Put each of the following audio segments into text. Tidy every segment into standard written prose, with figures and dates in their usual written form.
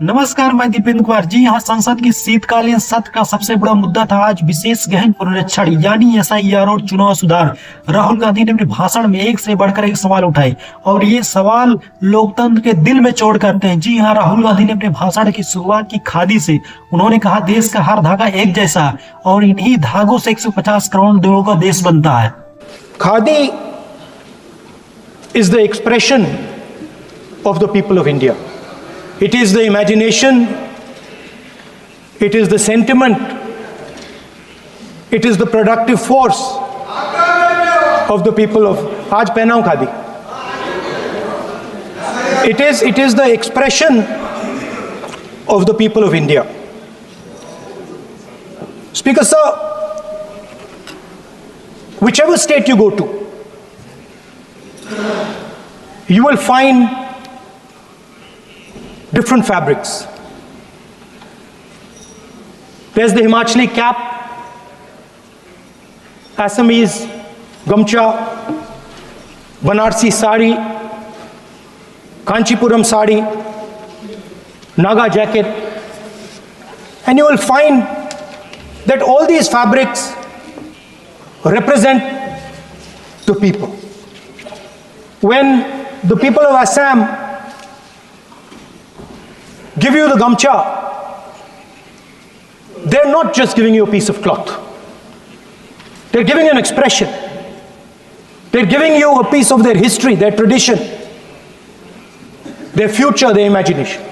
नमस्कार, मैं दीपेंद्र कुमार। जी हाँ, संसद की शीतकालीन सत्र का सबसे बड़ा मुद्दा था आज विशेष गहन पुनरीक्षण यानी एसआईआर और चुनाव सुधार। राहुल गांधी ने अपने भाषण में एक से बढ़कर एक सवाल उठाए और ये सवाल लोकतंत्र के दिल में चोट करते हैं। जी हाँ, राहुल गांधी ने अपने भाषण की शुरुआत की खादी से। उन्होंने कहा देश का हर धागा एक जैसा और इन्हीं धागों से 150 करोड़ लोगों का देश बनता है। Khadi is the expression of the people of India. It is the imagination, it is the sentiment, it is the productive force of the people of Aaj pehna hu khadi. It is the expression of the people of India. Speaker sir, whichever state you go to, you will find different fabrics. There's the Himachali cap, Assamese gamcha, Banarsi sari, Kanchipuram sari, Naga jacket, and you will find that all these fabrics represent the people. When the people of Assam give you the gamcha, they're not just giving you a piece of cloth. They're giving you an expression. They're giving you a piece of their history, their tradition, their future, their imagination.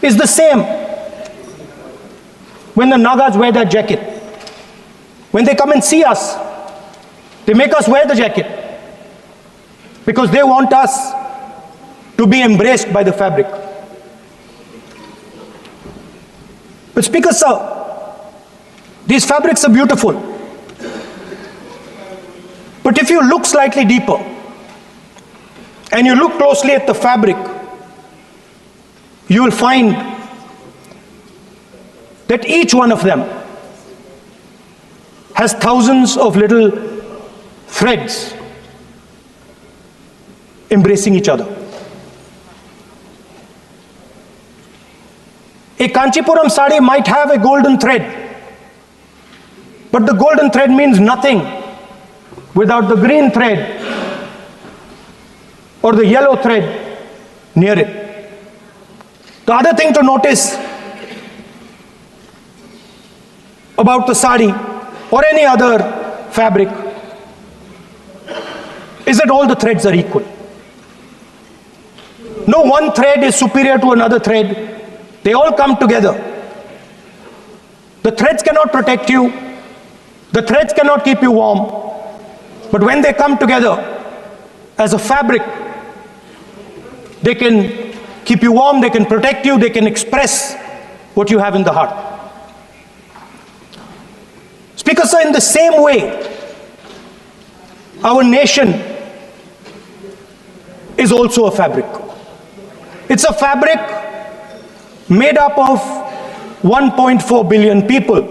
It's the same when the Nagas wear that jacket. When they come and see us, they make us wear the jacket because they want us to be embraced by the fabric. But Speaker sir, these fabrics are beautiful. But if you look slightly deeper and you look closely at the fabric, you will find that each one of them has thousands of little threads embracing each other. A Kanchipuram sari might have a golden thread, but the golden thread means nothing without the green thread or the yellow thread near it. The other thing to notice about the sari or any other fabric is that all the threads are equal. No one thread is superior to another thread. They all come together. The threads cannot protect you. The threads cannot keep you warm. But when they come together as a fabric, they can keep you warm, they can protect you, they can express what you have in the heart. Speaker sir, in the same way, our nation is also a fabric. It's a fabric made up of 1.4 billion people,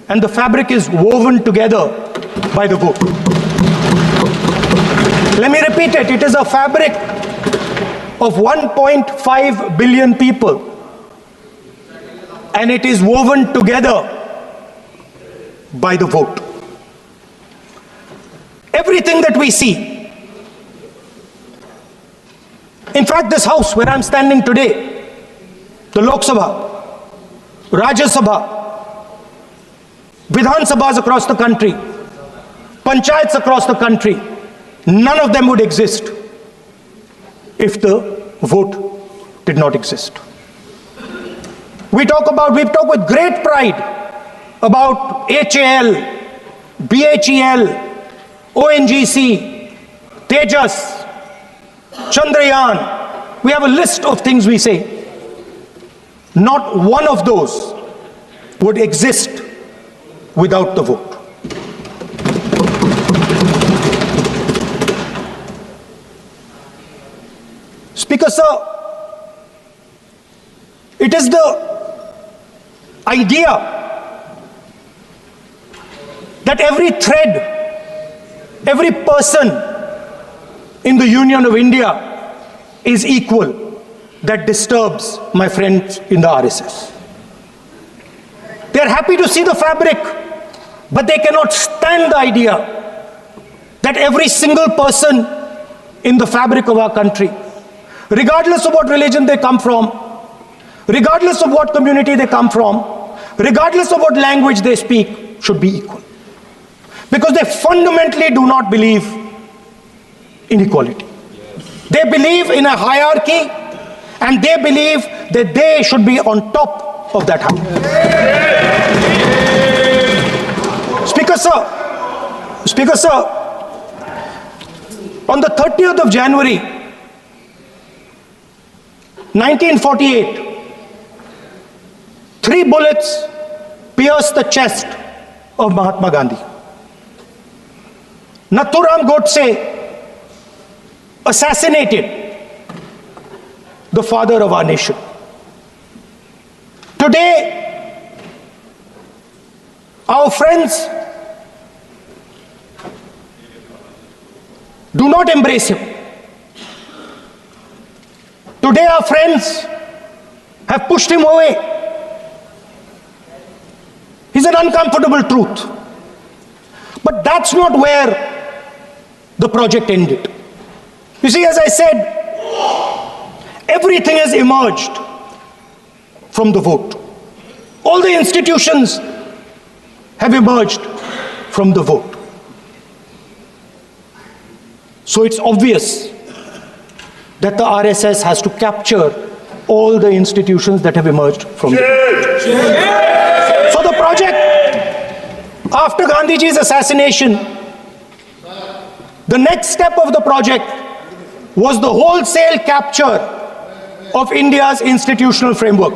and the fabric is woven together by the vote. Let me repeat it. It is a fabric of 1.5 billion people, and it is woven together by the vote. Everything that we see, in fact this house where I'm standing today, the Loksabha, Rajya Sabha, Vidhan Sabhas across the country, Panchayats across the country, none of them would exist if the vote did not exist. We talk with great pride about HAL, BHEL, ONGC, Tejas, Chandrayaan. We have a list of things we say. Not one of those would exist without the vote. Speaker sir, it is the idea that every thread, every person, in the Union of India is equal that disturbs my friends in the RSS. They are happy to see the fabric, but they cannot stand the idea that every single person in the fabric of our country, regardless of what religion they come from, regardless of what community they come from, regardless of what language they speak, should be equal. Because they fundamentally do not believe in equality. They believe in a hierarchy, and they believe that they should be on top of that hierarchy. Speaker sir, on the 30th of January 1948, 3 bullets pierced the chest of Mahatma Gandhi. Nathuram Godse assassinated the father of our nation. Today, our friends do not embrace him. Today, our friends have pushed him away. He's an uncomfortable truth. But that's not where the project ended. You see, as I said, everything has emerged from the vote. All the institutions have emerged from the vote. So it's obvious that the RSS has to capture all the institutions that have emerged from the vote. So the project, after Gandhiji's assassination, the next step of the project was the wholesale capture of India's institutional framework.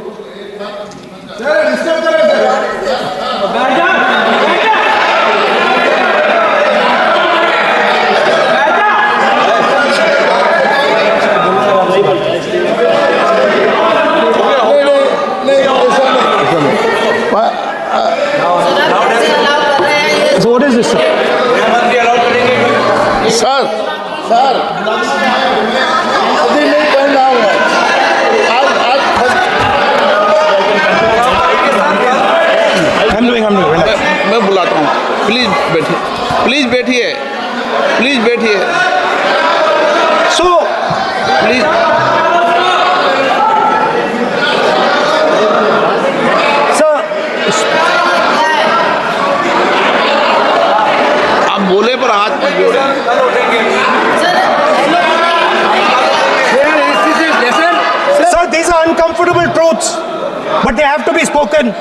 So what is this, sir? Sir अभी नहीं करना हुआ मैं बुलाता हूँ please बैठिए So please आप बोले पर हाथ मत जोड़े Sir, these are uncomfortable truths, but they have to be spoken.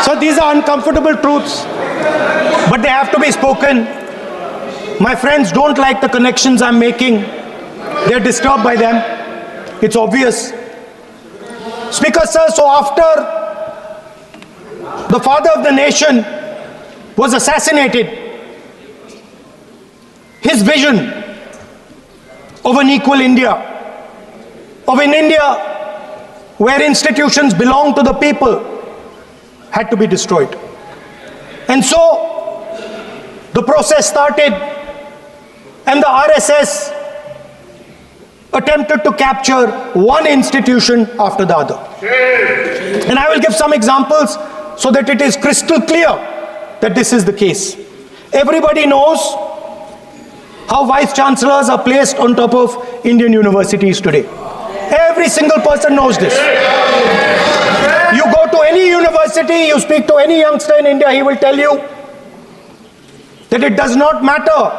So these are uncomfortable truths, but they have to be spoken. My friends don't like the connections I'm making. They're disturbed by them. It's obvious. Speaker, sir, so after the father of the nation was assassinated, his vision of an equal India, of an India where institutions belong to the people, had to be destroyed. And so the process started, and the RSS attempted to capture one institution after the other. And I will give some examples so that it is crystal clear that this is the case. Everybody knows how vice chancellors are placed on top of Indian universities today. Every single person knows this. You go to any university, you speak to any youngster in India, he will tell you that it does not matter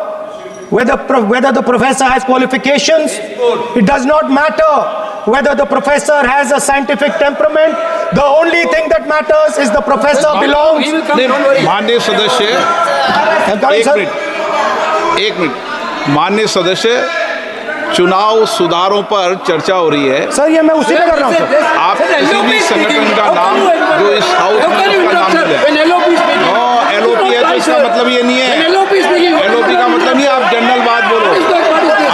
whether the professor has qualifications. It does not matter whether the professor has a scientific temperament. The only thing that matters is the professor belongs. माननीय सदस्य एक minute माननीय सदस्य चुनाव सुधारों पर चर्चा हो रही है सर ये मैं उसी में कर रहा हूँ सर। आप किसी भी संगठन का नाम जो इस हाउस में उसका नाम लें एलओपी है तो इसका मतलब ये नहीं है एलओपी का मतलब नहीं आप जनरल बात बोलो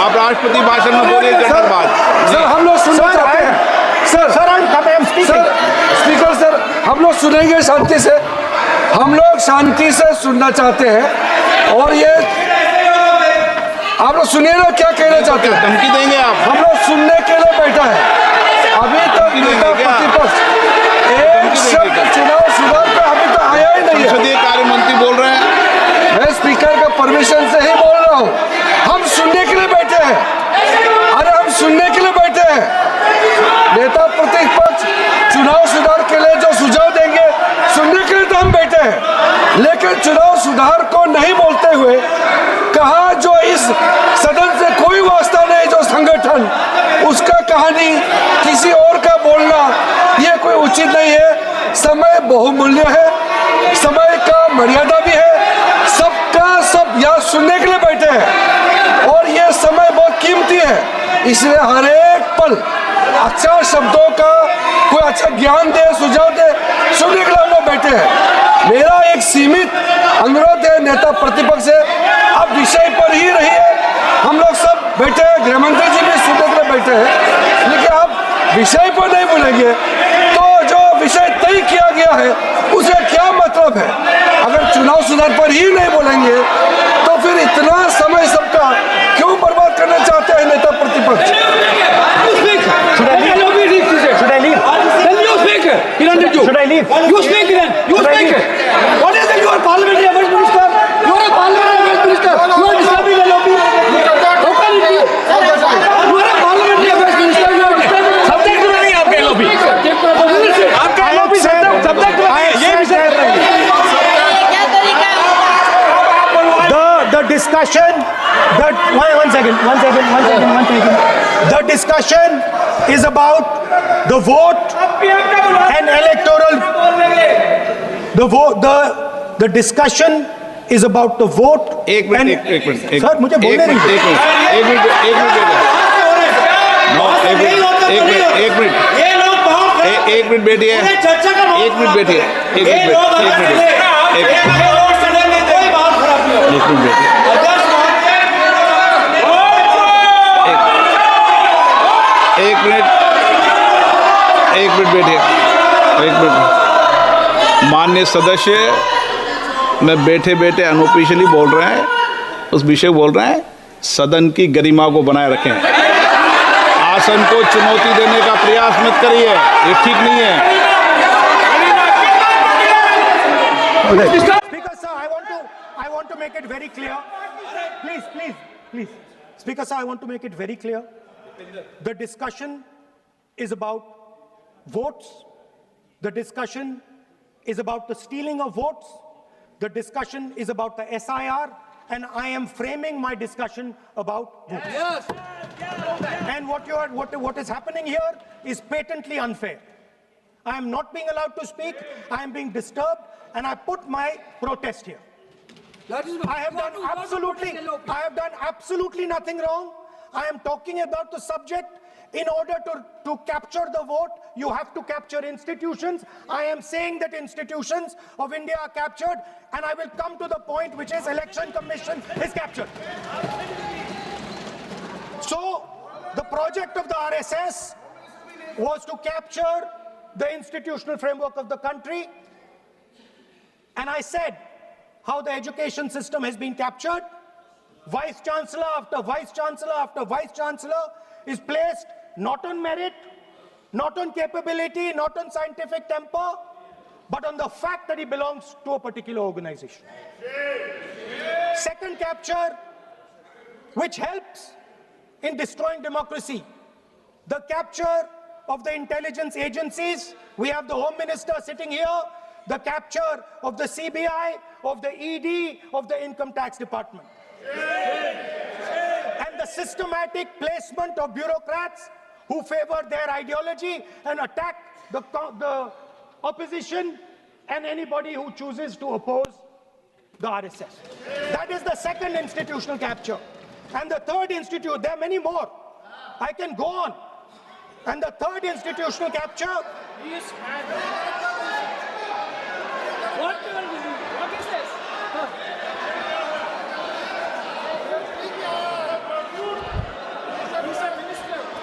आप राष्ट्रपति भाषण में बोलिए जनरल बात सुनेंगे शांति से, हम लोग शांति से सुनना चाहते हैं। और ये आप लोग सुनिए ना क्या कहना चाहते हैं। धमकी देंगे आप? हम लोग सुनने के लिए बैठा है। अभी तक नेता प्रतिपक्ष एक शब्द चुनाव सुधार पे अभी तो आया ही नहीं है। संसदीय कार्य मंत्री बोल रहे हैं। मैं स्पीकर का परमिशन से ही बोल रहा हूँ। हम सुनने के लिए बैठे हैं। अरे हम सुनने के लिए बैठे हैं। नेता प्रतिपक्ष चुनाव सुधार के लिए जो सुझाव देंगे सुनने के लिए तो हम बैठे हैं, लेकिन चुनाव सुधार को नहीं बोलते हुए कहा जो इस सदन से कोई वास्ता नहीं, जो संगठन उसका कहानी किसी और का बोलना ये कोई उचित नहीं है। समय बहुमूल्य है, समय का मर्यादा भी है। सबका सब यहाँ सुनने के लिए बैठे हैं और ये समय बहुत कीमती है, इसलिए हर एक पल अच्छा शब्दों का कोई अच्छा ज्ञान दे, सुझाव दे, सुनने के लिए हम लोग बैठे हैं। मेरा एक सीमित अनुरोध है नेता प्रतिपक्ष से, आप विषय पर ही रहिए। हम लोग सब बैठे हैं, गृह मंत्री जी भी सुनने के लिए बैठे हैं, लेकिन आप विषय पर नहीं बोलेंगे तो जो विषय तय किया गया है उसे क्या मतलब है। अगर चुनाव सुधार पर ही नहीं बोलेंगे तो फिर इतना समय सबका क्यों बर्बाद करना चाहते हैं नेता प्रतिपक्ष। Should I leave? Then you speak. He wanted you. Should I leave? You speak then. You speak. What is it? You are parliamentary affairs minister. You are a parliamentary affairs minister. You are disturbing the lobby. How can it be? You are a parliamentary affairs minister. You are disturbing. Subject to नहीं आपके lobby. आपका lobby subject to नहीं. ये विषय कर रहे हैं. The discussion, one second. The discussion is about the vote and electoral. The discussion is about the vote. एक मिनट सर मुझे बोलने दीजिए। एक मिनट बैठिए। एक मिनट बैठिए। माननीय सदस्य, मैं बैठे बैठे अनऑफिशियली बोल रहे हैं, उस विषय बोल रहे हैं, सदन की गरिमा को बनाए रखें। आसन को चुनौती देने का प्रयास मत करिए, ये ठीक नहीं है। Speaker sir, I want to make it very clear. Please. Speaker sir, I want to make it very clear. The discussion is about votes. The discussion is about the stealing of votes. The discussion is about the SIR, and I am framing my discussion about votes. Yes. And what is happening here is patently unfair. I am not being allowed to speak. I am being disturbed, and I put my protest here. I have done absolutely nothing wrong. I am talking about the subject. In order to capture the vote, you have to capture institutions. I am saying that institutions of India are captured, and I will come to the point, which is Election Commission is captured. So, the project of the RSS was to capture the institutional framework of the country, and I said how the education system has been captured. Vice Chancellor after Vice Chancellor after Vice Chancellor is placed not on merit, not on capability, not on scientific temper, but on the fact that he belongs to a particular organization. Second capture, which helps in destroying democracy, the capture of the intelligence agencies. We have the Home Minister sitting here, the capture of the CBI, of the ED, of the Income Tax Department. And the systematic placement of bureaucrats who favor their ideology and attack the opposition and anybody who chooses to oppose the RSS. That is the second institutional capture. And the third there are many more. I can go on. And the third institutional capture. What is this?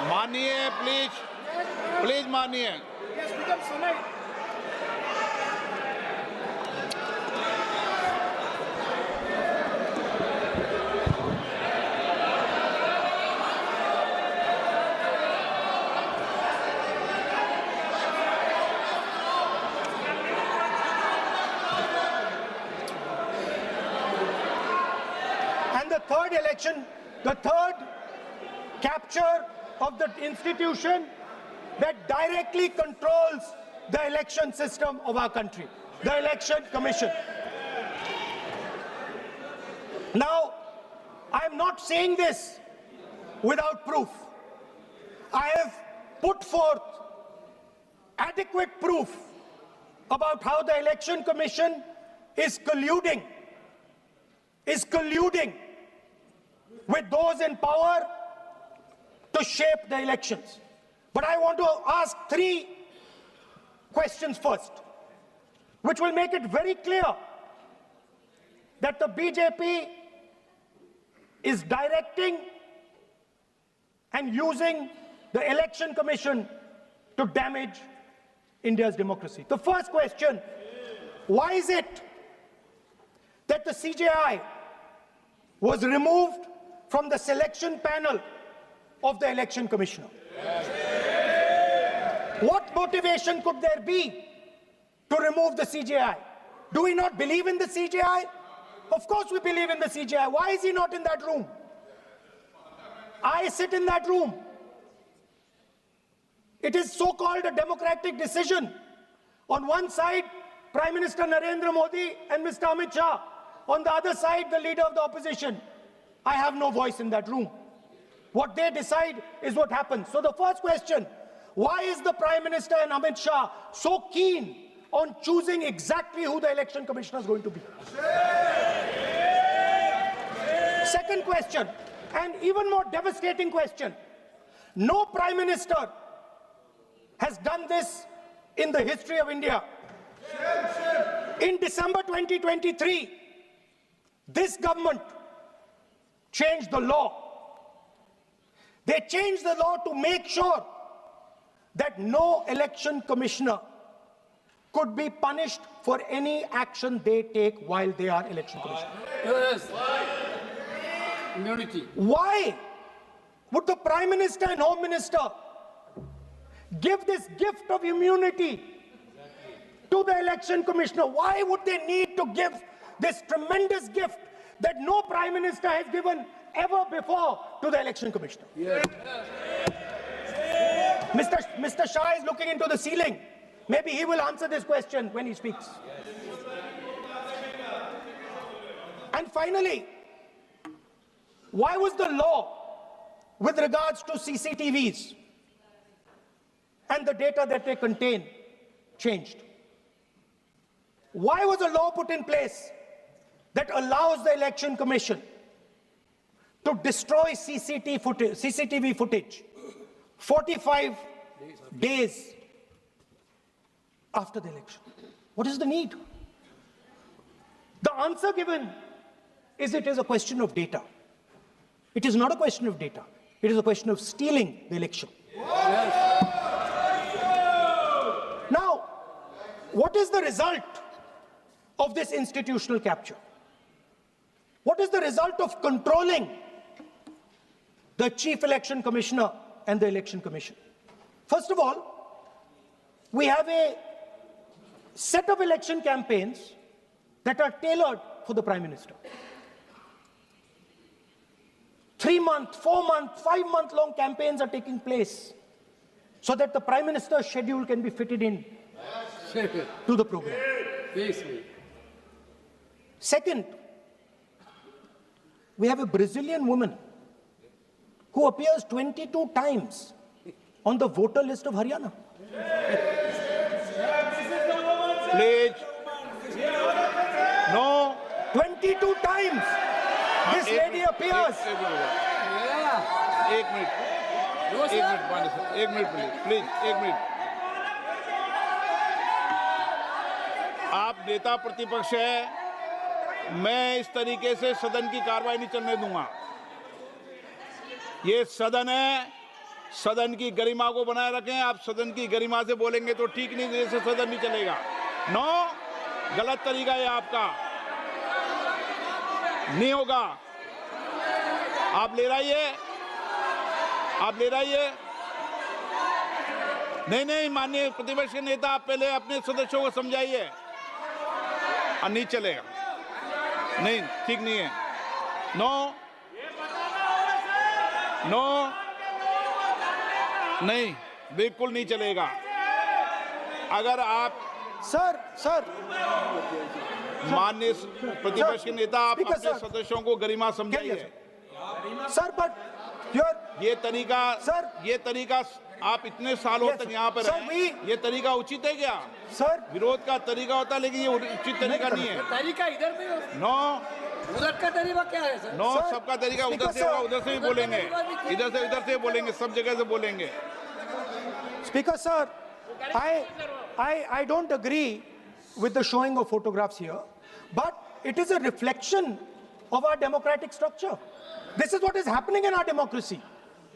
मानिए please मानिए। third election, the third capture of the institution that directly controls the election system of our country, the Election Commission. Now, I am not saying this without proof. I have put forth adequate proof about how the Election Commission is colluding with those in power to shape the elections. But I want to ask three questions first, which will make it very clear that the BJP is directing and using the Election Commission to damage India's democracy. The first question, why is it that the CJI was removed from the selection panel of the Election Commissioner? What motivation could there be to remove the CJI? Do we not believe in the CJI? Of course we believe in the CJI. Why is he not in that room? I sit in that room. It is so-called a democratic decision. On one side, Prime Minister Narendra Modi and Mr. Amit Shah. On the other side, the leader of the opposition. I have no voice in that room. What they decide is what happens. So the first question, why is the Prime Minister and Amit Shah so keen on choosing exactly who the Election Commissioner is going to be? Second question, and even more devastating question, no Prime Minister has done this in the history of India. In December 2023, this government changed the law. They changed the law to make sure that no election commissioner could be punished for any action they take while they are election commissioner. Yes. Immunity. Why would the Prime Minister and Home Minister give this gift of immunity to the election commissioner? Why would they need to give this tremendous gift that no Prime Minister has given ever before to the election commissioner? Yes. Mr. Shah is looking into the ceiling. Maybe he will answer this question when he speaks. And finally, why was the law with regards to CCTVs and the data that they contain changed? Why was a law put in place that allows the Election Commission to destroy CCTV footage 45 days after the election? What is the need? The answer given is it is a question of data. It is not a question of data. It is a question of stealing the election. Now, what is the result of this institutional capture? What is the result of controlling the Chief Election Commissioner and the Election Commission? First of all, we have a set of election campaigns that are tailored for the Prime Minister. 3-month, 4-month, 5-month long campaigns are taking place so that the Prime Minister's schedule can be fitted in to the program. Second, we have a Brazilian woman who appears 22 times on the voter list of Haryana. Please. No. 22 times this lady appears. एक minute please एक minute. आप नेता प्रतिपक्ष है, मैं इस तरीके से सदन की कार्रवाई नहीं चलने दूंगा। ये सदन है, सदन की गरिमा को बनाए रखें। आप सदन की गरिमा से बोलेंगे तो ठीक नहीं, जैसे सदन नहीं चलेगा। नो, गलत तरीका है आपका, नहीं होगा। आप ले रहिए, आप ले रहिए। नहीं, माननीय प्रतिपक्ष के नेता, आप पहले अपने सदस्यों को समझाइए। नहीं चलेगा, नहीं, ठीक नहीं है। नो, नो, नहीं, बिल्कुल नहीं चलेगा। अगर आप सर माननीय प्रतिपक्ष के नेता, आप Speaker, अपने sir. सदस्यों को गरिमा समझाइए। सर बट ये तरीका, सर, ये तरीका आप इतने सालों Yes, तक यहाँ पर sir, रहे, ये तरीका उचित है क्या? सर विरोध का तरीका होता है, लेकिन ये उचित तरीका नहीं है। तरीका इधर भी हो, नो, उधर का तरीका क्या है सर? नो, सर, सबका तरीका उधर Speaker, से होगा, sir. उधर से भी बोलेंगे, इधर से बोलेंगे, सब जगह से बोलेंगे। Speaker, sir, I don't agree with the showing of photographs here, but it is a reflection of our democratic structure. This is what is happening in our democracy,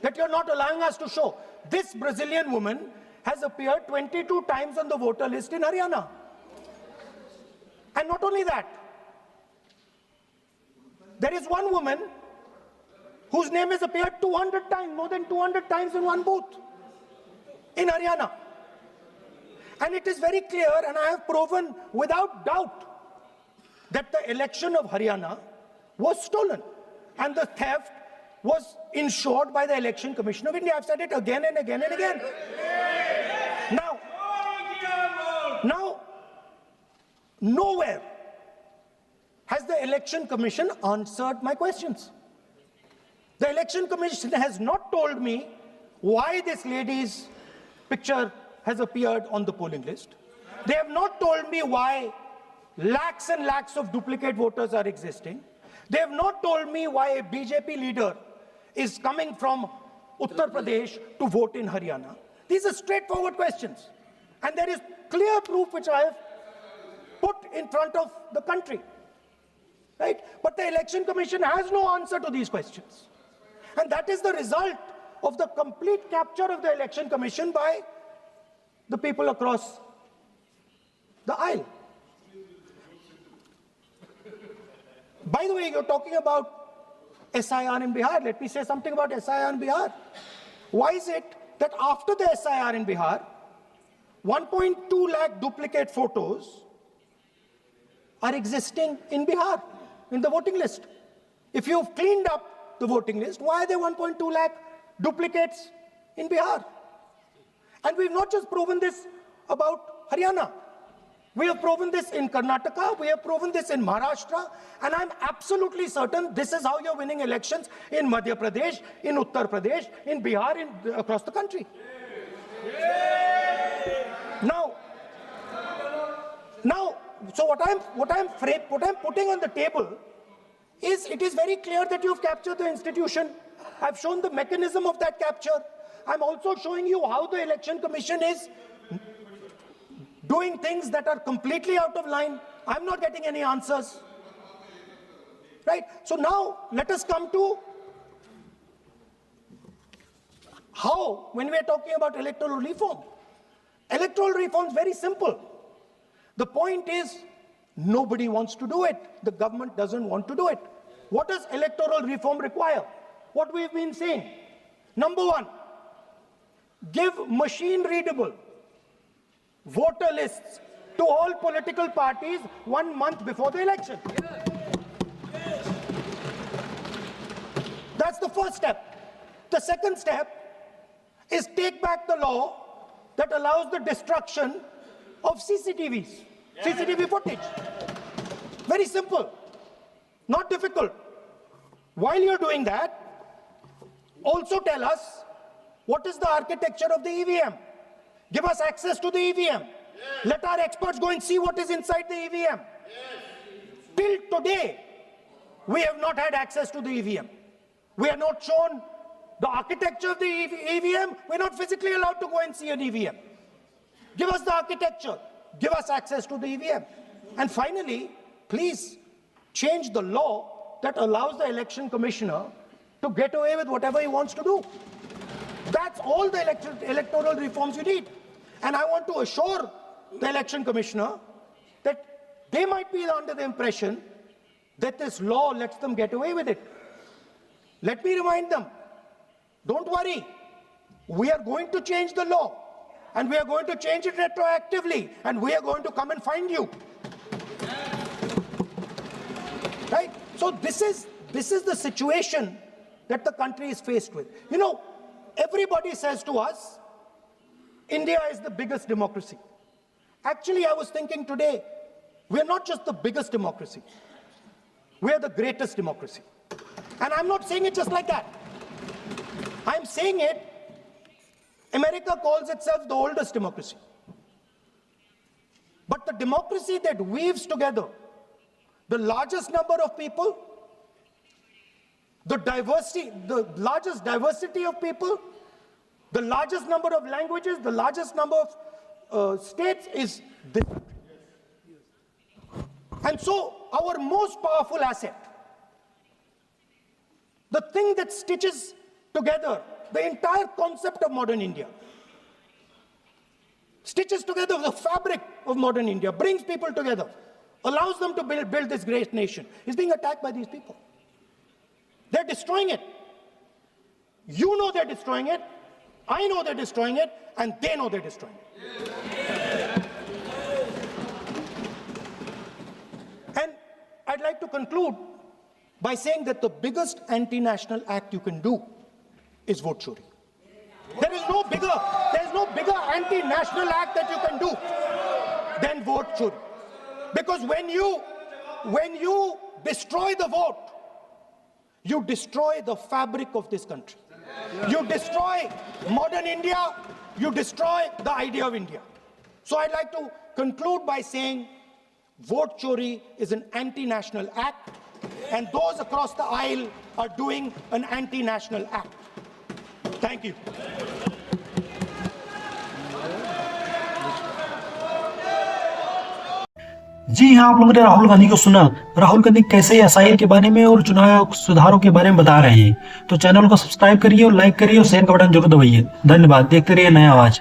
that you're not allowing us to show. This Brazilian woman has appeared 22 times on the voter list in Haryana. And not only that, there is one woman whose name has appeared 200 times, more than 200 times in one booth in Haryana. And it is very clear, and I have proven without doubt that the election of Haryana was stolen and the theft was ensured by the Election Commission of India. I've said it again and again and again. Now, nowhere has the Election Commission answered my questions. The Election Commission has not told me why this lady's picture has appeared on the polling list. They have not told me why lakhs and lakhs of duplicate voters are existing. They have not told me why a BJP leader is coming from Uttar Pradesh to vote in Haryana. These are straightforward questions. And there is clear proof which I have put in front of the country. Right? But the Election Commission has no answer to these questions. And that is the result of the complete capture of the Election Commission by the people across the aisle. By the way, you're talking about SIR in Bihar. Let me say something about SIR in Bihar. Why is it that after the SIR in Bihar, 1.2 lakh duplicate photos are existing in Bihar, in the voting list? If you've cleaned up the voting list, why are there 1.2 lakh duplicates in Bihar? And we've not just proven this about Haryana. We have proven this in Karnataka, we have proven this in Maharashtra, and I'm absolutely certain this is how you're winning elections in Madhya Pradesh, in Uttar Pradesh, in Bihar, across the country. Now, so what I'm putting on the table is, it is very clear that you've captured the institution. I've shown the mechanism of that capture. I'm also showing you how the Election Commission is doing things that are completely out of line. I'm not getting any answers. Right? So now let us come to how, when we are talking about electoral reform. Electoral reform is very simple. The point is, nobody wants to do it. The government doesn't want to do it. What does electoral reform require? What we've been saying. Number one, give machine-readable voter lists to all political parties 1 month before the election. That's the first step. The second step is take back the law that allows the destruction of CCTVs, CCTV footage. Very simple, not difficult. While you're doing that, also tell us what is the architecture of the EVM. Give us access to the EVM. Yes. Let our experts go and see what is inside the EVM. Yes. Till today, we have not had access to the EVM. We are not shown the architecture of the EVM. We're not physically allowed to go and see an EVM. Give us the architecture. Give us access to the EVM. And finally, please change the law that allows the election commissioner to get away with whatever he wants to do. That's all the electoral reforms you need. And I want to assure the election commissioner that they might be under the impression that this law lets them get away with it. Let me remind them, don't worry, we are going to change the law, and we are going to change it retroactively, and we are going to come and find you. Right? So this is the situation that the country is faced with. You know, everybody says to us, India is the biggest democracy. Actually, I was thinking today, we're not just the biggest democracy, we're the greatest democracy. And I'm not saying it just like that. I'm saying it, America calls itself the oldest democracy. But the democracy that weaves together the largest number of people, the largest diversity of people, the largest number of languages, the largest number of states is this country. And so our most powerful asset, the thing that stitches together the entire concept of modern India, stitches together the fabric of modern India, brings people together, allows them to build this great nation, is being attacked by these people. They're destroying it. You know they're destroying it, I know they're destroying it, and they know they're destroying it. And I'd like to conclude by saying that the biggest anti-national act you can do is vote chori. There is no bigger anti-national act that you can do than vote chori. Because when you destroy the vote, you destroy the fabric of this country. You destroy modern India, you destroy the idea of India. So I'd like to conclude by saying vote chori is an anti-national act, and those across the aisle are doing an anti-national act. Thank you. जी हाँ, आप लोगों ने राहुल गांधी को सुना। राहुल गांधी कैसे SIR के बारे में और चुनाव सुधारों के बारे में बता रहे हैं। तो चैनल को सब्सक्राइब करिए और लाइक करिए और शेयर का बटन जरूर दबाइए। धन्यवाद। देखते रहिए नया आवाज।